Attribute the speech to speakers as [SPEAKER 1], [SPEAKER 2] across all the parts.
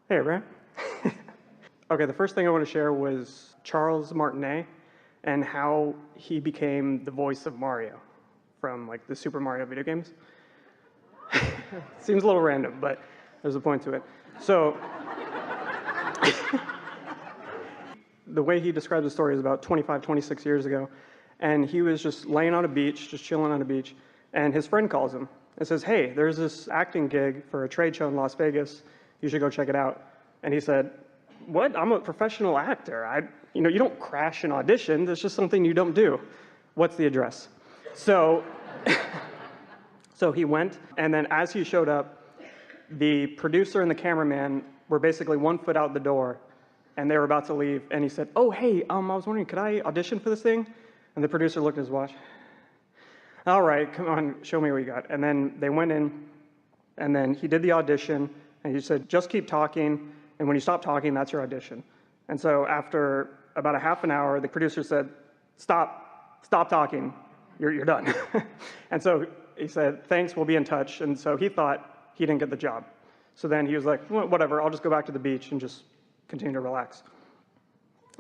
[SPEAKER 1] Hey, Ryan. Okay, the first thing I want to share was Charles Martinet and how he became the voice of Mario from like the Super Mario video games. Seems a little random, but there's a point to it. So, the way he describes the story is about 25, 26 years ago, and he was just laying on a beach, just chilling on a beach, and his friend calls him and says, hey, there's this acting gig for a trade show in Las Vegas. You should go check it out. And he said, what? I'm a professional actor. You don't crash an audition. It's just something you don't do. What's the address? So, so he went, and then as he showed up, the producer and the cameraman were basically 1 foot out the door, and they were about to leave, and he said, oh, hey, I was wondering, could I audition for this thing? And the producer looked at his watch. All right, come on, show me what you got. And then they went in, and then he did the audition, and he said, just keep talking, and when you stop talking, that's your audition. And so after about a half an hour, the producer said, stop talking, you're done. And so he said, thanks, we'll be in touch. And so he thought he didn't get the job. So then he was like, well, whatever, I'll just go back to the beach and just continue to relax.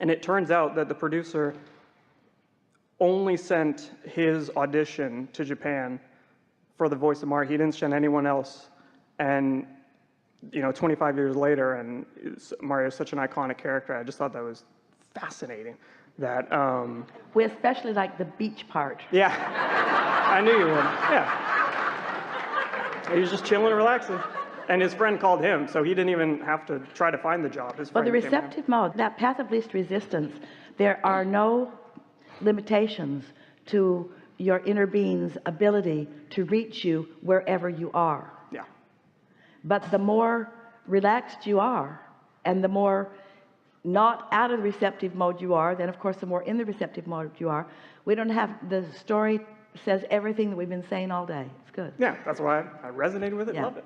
[SPEAKER 1] And it turns out that the producer only sent his audition to Japan for the voice of Mario. He didn't send anyone else. And 25 years later, and Mario is such an iconic character, I just thought that was fascinating. That
[SPEAKER 2] we especially like the beach part.
[SPEAKER 1] Yeah, I knew you would. Yeah, he was just chilling and relaxing, and his friend called him, so he didn't even have to try to find the job. His friend
[SPEAKER 2] the receptive mode, that path of least resistance, there are no limitations to your inner being's ability to reach you wherever you are.
[SPEAKER 1] Yeah.
[SPEAKER 2] But the more relaxed you are, and the more not out of the receptive mode you are, then of course the more in the receptive mode you are. We don't have, the story says everything that we've been saying all day. It's good.
[SPEAKER 1] Yeah, that's why I resonated with it.
[SPEAKER 2] Yeah.
[SPEAKER 1] Love it.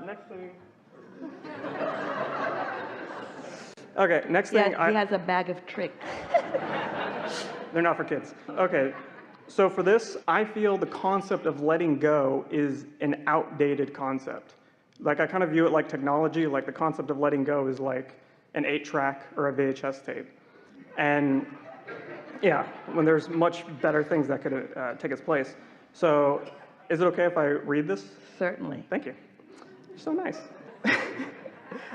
[SPEAKER 1] Next thing. Okay, next thing.
[SPEAKER 2] He has a bag of tricks.
[SPEAKER 1] They're not for kids. Okay, so for this, I feel the concept of letting go is an outdated concept. Like, I kind of view it like technology. Like, the concept of letting go is like an 8-track or a VHS tape. And yeah, when there's much better things that could take its place. So is it okay if I read this?
[SPEAKER 2] Certainly.
[SPEAKER 1] Thank you. You're so nice.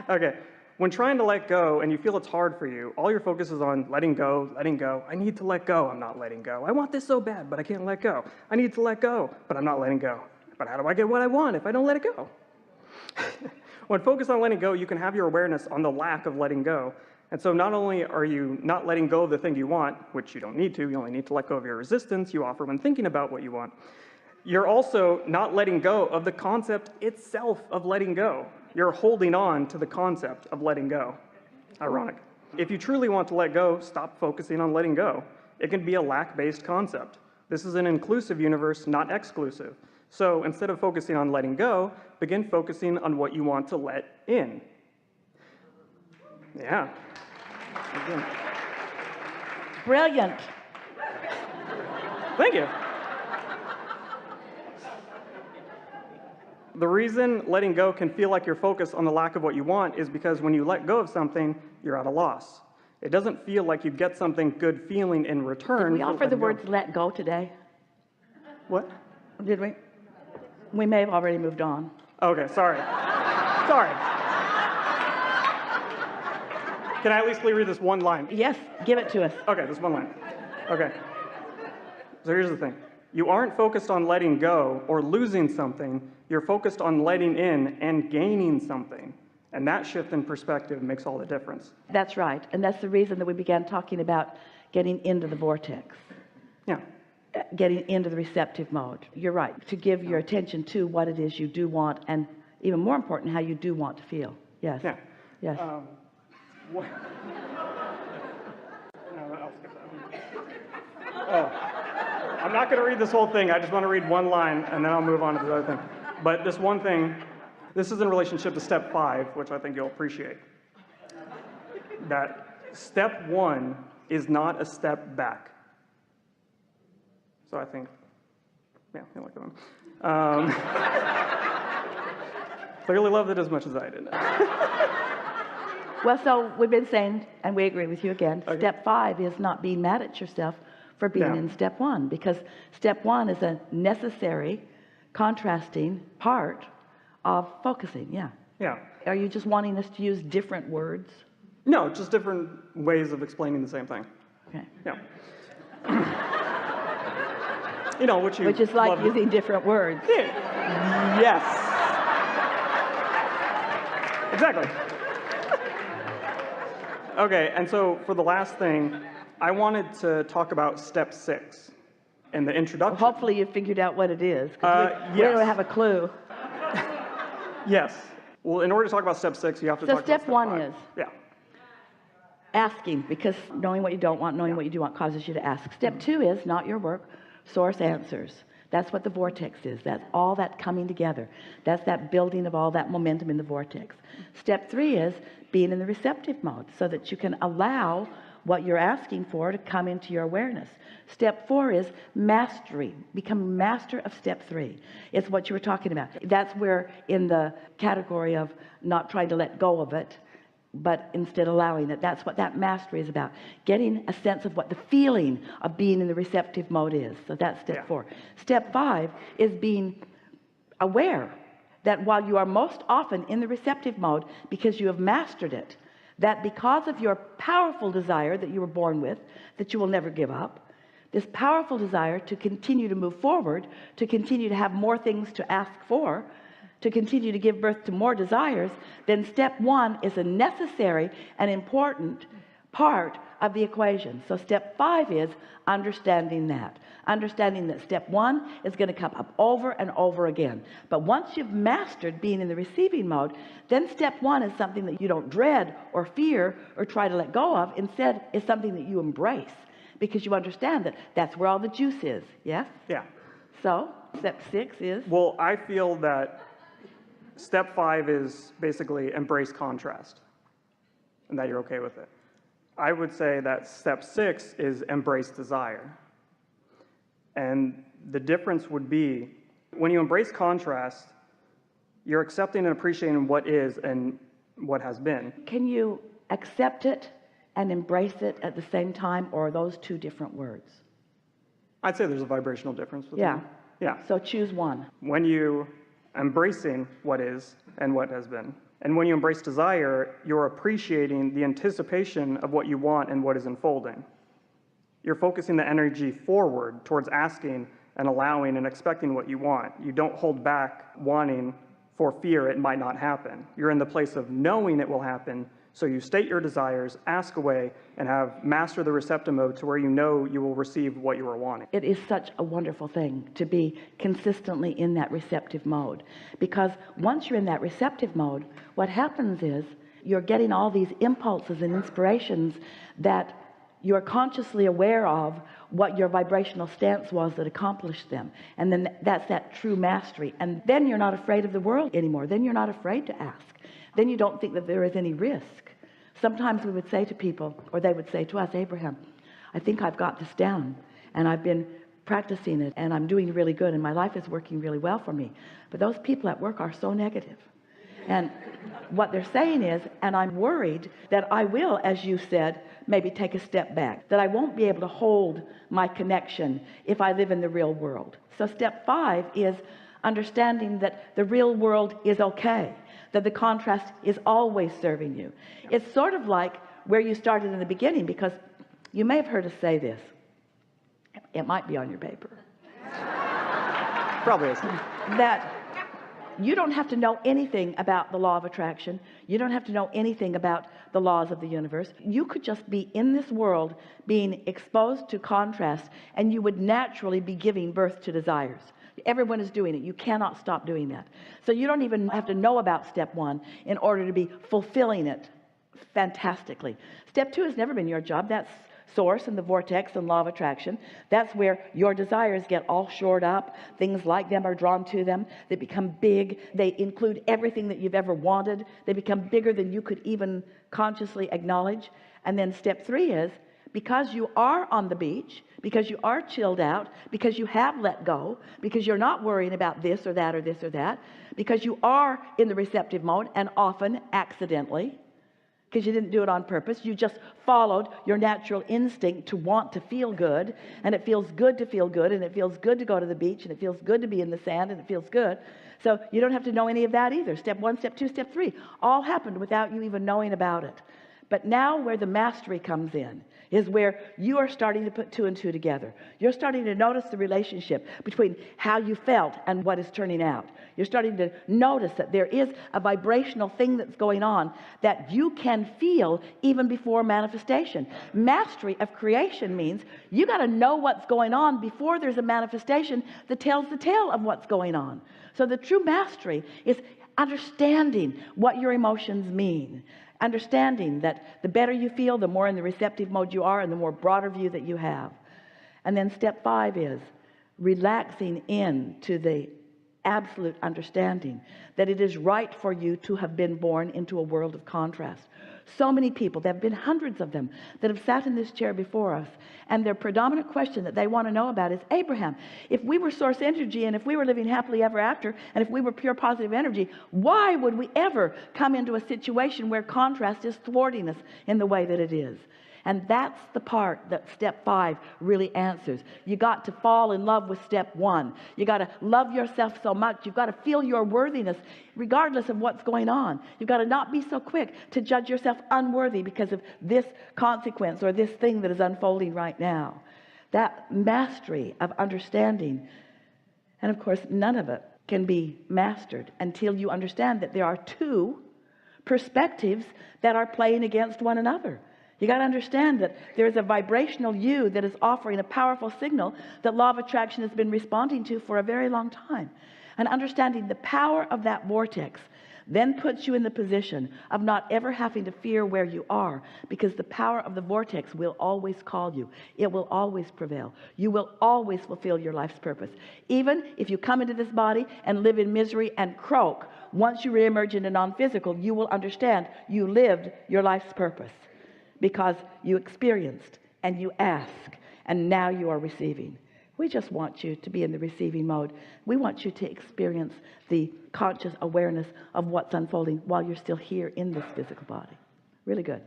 [SPEAKER 1] Okay. When trying to let go and you feel it's hard for you, all your focus is on letting go, letting go. I need to let go, I'm not letting go. I want this so bad, but I can't let go. I need to let go, but I'm not letting go. But how do I get what I want if I don't let it go? When focused on letting go, you can have your awareness on the lack of letting go. And so not only are you not letting go of the thing you want, which you don't need to, you only need to let go of your resistance you offer when thinking about what you want, you're also not letting go of the concept itself of letting go. You're holding on to the concept of letting go. Ironic. If you truly want to let go, stop focusing on letting go. It can be a lack-based concept. This is an inclusive universe, not exclusive. So instead of focusing on letting go, begin focusing on what you want to let in. Yeah. Again.
[SPEAKER 2] Brilliant.
[SPEAKER 1] Thank you. The reason letting go can feel like you're focused on the lack of what you want is because when you let go of something, you're at a loss. It doesn't feel like you get something good feeling in return.
[SPEAKER 2] Did we offer the words let go today?
[SPEAKER 1] What?
[SPEAKER 2] Did we? We may have already moved on.
[SPEAKER 1] Okay, sorry. Sorry. Can I at least read this one line?
[SPEAKER 2] Yes, give it to us.
[SPEAKER 1] Okay, this one line. Okay. So here's the thing. You aren't focused on letting go or losing something. You're focused on letting in and gaining something. And that shift in perspective makes all the difference.
[SPEAKER 2] That's right. And that's the reason that we began talking about getting into the vortex.
[SPEAKER 1] Yeah.
[SPEAKER 2] Getting into the receptive mode. You're right. To give your attention to what it is you do want, and even more important, how you do want to feel. Yes.
[SPEAKER 1] Yeah.
[SPEAKER 2] Yes.
[SPEAKER 1] What? No, I'll skip that. Oh. I'm not going to read this whole thing. I just want to read one line, and then I'll move on to the other thing. But this one thing, this is in relationship to step 5, which I think you'll appreciate. That step 1 is not a step back. So I think, yeah, I like that one. Clearly loved it as much as I did.
[SPEAKER 2] Well, so we've been saying, and we agree with you again,
[SPEAKER 1] Okay.
[SPEAKER 2] step 5 is not being mad at yourself for being
[SPEAKER 1] Yeah.
[SPEAKER 2] in step 1, because step 1 is a necessary contrasting part of focusing. Yeah.
[SPEAKER 1] Yeah.
[SPEAKER 2] Are you just wanting us to use different words?
[SPEAKER 1] No, just different ways of explaining the same thing.
[SPEAKER 2] Okay.
[SPEAKER 1] Yeah. You know, which
[SPEAKER 2] is like
[SPEAKER 1] love-
[SPEAKER 2] using different words.
[SPEAKER 1] Yes. Exactly. Okay, and so for the last thing, I wanted to talk about step 6 in the introduction.
[SPEAKER 2] Hopefully you figured out what it is, 'cause we
[SPEAKER 1] yes.
[SPEAKER 2] don't have a clue.
[SPEAKER 1] Yes. Well, in order to talk about step 6, you have to
[SPEAKER 2] So
[SPEAKER 1] talk about
[SPEAKER 2] step 1
[SPEAKER 1] 5.
[SPEAKER 2] is
[SPEAKER 1] Yeah.
[SPEAKER 2] asking, because knowing what you don't want, knowing what you do want causes you to ask. Step 2 is not your work, source answers. That's what the vortex is. That's all that coming together. That's that building of all that momentum in the vortex. Step 3 is being in the receptive mode so that you can allow what you're asking for to come into your awareness. Step 4 is mastery. Become master of step 3. It's what you were talking about. That's where in the category of not trying to let go of it, but instead allowing it. That's what that mastery is about. Getting a sense of what the feeling of being in the receptive mode is. So that's step 4. Step 5 is being aware that while you are most often in the receptive mode because you have mastered it, that because of your powerful desire that you were born with, that you will never give up, this powerful desire to continue to move forward, to continue to have more things to ask for, to continue to give birth to more desires, then step 1 is a necessary and important part of the equation. So step 5 is understanding that step 1 is going to come up over and over again. But once you've mastered being in the receiving mode, then step 1 is something that you don't dread or fear or try to let go of. Instead, it's something that you embrace because you understand that that's where all the juice is. Yes?
[SPEAKER 1] Yeah.
[SPEAKER 2] So step 6 is?
[SPEAKER 1] Well, I feel that step 5 is basically embrace contrast and that you're okay with it. I would say that step 6 is embrace desire. And the difference would be when you embrace contrast, you're accepting and appreciating what is and what has been.
[SPEAKER 2] Can you accept it and embrace it at the same time, or are those two different words?
[SPEAKER 1] I'd say there's a vibrational difference between them. Yeah.
[SPEAKER 2] So choose one.
[SPEAKER 1] When you embracing what is and what has been, and when you embrace desire, you're appreciating the anticipation of what you want and what is unfolding. You're focusing the energy forward towards asking and allowing and expecting what you want. You don't hold back wanting for fear it might not happen. You're in the place of knowing it will happen, so you state your desires, ask away, and have master the receptive mode to where you know you will receive what you are wanting.
[SPEAKER 2] It is such a wonderful thing to be consistently in that receptive mode, because once you're in that receptive mode, what happens is you're getting all these impulses and inspirations that you're consciously aware of what your vibrational stance was that accomplished them. And then that's that true mastery. And then you're not afraid of the world anymore. Then you're not afraid to ask. Then you don't think that there is any risk. Sometimes we would say to people, or they would say to us, Abraham, I think I've got this down and I've been practicing it and I'm doing really good and my life is working really well for me. But those people at work are so negative. And what they're saying is, and I'm worried that I will, as you said, maybe take a step back, that I won't be able to hold my connection if I live in the real world. So step 5 is understanding that the real world is okay, that the contrast is always serving you. It's sort of like where you started in the beginning, because you may have heard us say this. It might be on your paper.
[SPEAKER 1] Probably is.
[SPEAKER 2] That you don't have to know anything about the law of attraction. You don't have to know anything about the laws of the universe. You could just be in this world being exposed to contrast, and you would naturally be giving birth to desires. Everyone is doing it. You cannot stop doing that. So you don't even have to know about step 1 in order to be fulfilling it fantastically. Step 2 has never been your job. That's source and the vortex and law of attraction. That's where your desires get all shored up. Things like them are drawn to them. They become big. They include everything that you've ever wanted. They become bigger than you could even consciously acknowledge. And then step 3 is, because you are on the beach, because you are chilled out, because you have let go, because you're not worrying about this or that or this or that, because you are in the receptive mode, and often accidentally, because you didn't do it on purpose. You just followed your natural instinct to want to feel good, and it feels good to feel good, and it feels good to go to the beach, and it feels good to be in the sand, and it feels good. So you don't have to know any of that either. Step 1, step 2, step 3 all happened without you even knowing about it. But now where the mastery comes in is where you are starting to put 2 and 2 together. You're starting to notice the relationship between how you felt and what is turning out. You're starting to notice that there is a vibrational thing that's going on that you can feel even before manifestation. Mastery of creation means you got to know what's going on before there's a manifestation that tells the tale of what's going on. So the true mastery is understanding what your emotions mean. Understanding that the better you feel, the more in the receptive mode you are, and the more broader view that you have. And then step 5 is relaxing into the absolute understanding that it is right for you to have been born into a world of contrast. So many people, there have been hundreds of them that have sat in this chair before us, and their predominant question that they want to know about is, Abraham, if we were source energy, and if we were living happily ever after, and if we were pure positive energy, why would we ever come into a situation where contrast is thwarting us in the way that it is? And that's the part that step 5 really answers. You got to fall in love with step 1. You got to love yourself so much. You've got to feel your worthiness regardless of what's going on. You've got to not be so quick to judge yourself unworthy because of this consequence or this thing that is unfolding right now. That mastery of understanding. And of course, none of it can be mastered until you understand that there are 2 perspectives that are playing against one another. You got to understand that there's a vibrational you that is offering a powerful signal that law of attraction has been responding to for a very long time. And understanding the power of that vortex then puts you in the position of not ever having to fear where you are, because the power of the vortex will always call you. It will always prevail. You will always fulfill your life's purpose. Even if you come into this body and live in misery and croak, once you reemerge into non-physical, you will understand you lived your life's purpose. Because you experienced and you ask, and now you are receiving. We just want you to be in the receiving mode. We want you to experience the conscious awareness of what's unfolding while you're still here in this physical body. Really good.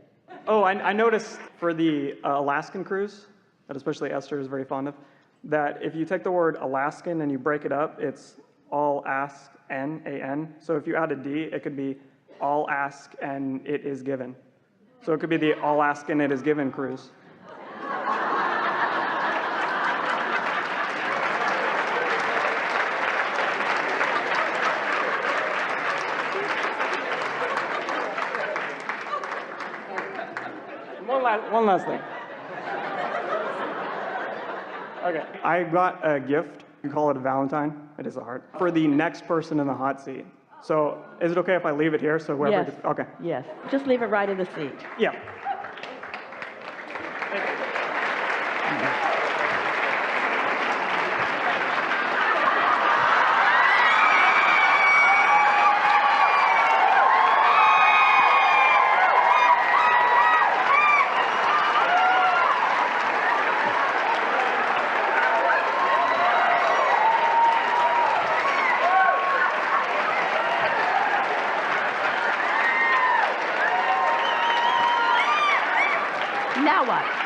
[SPEAKER 1] Oh, I noticed for the Alaskan cruise, that especially Esther is very fond of, that if you take the word Alaskan and you break it up, it's all ask, N-A-N. So if you add a D, it could be all ask and it is given. So it could be the all ask and it is given cruise. One last thing. Okay, I got a gift. You call it a Valentine. It is a heart. For the next person in the hot seat. So is it okay if I leave it here? So whoever
[SPEAKER 2] Yes.
[SPEAKER 1] gets, okay.
[SPEAKER 2] Yes. Just leave it right in the seat.
[SPEAKER 1] Yeah.
[SPEAKER 2] Now what?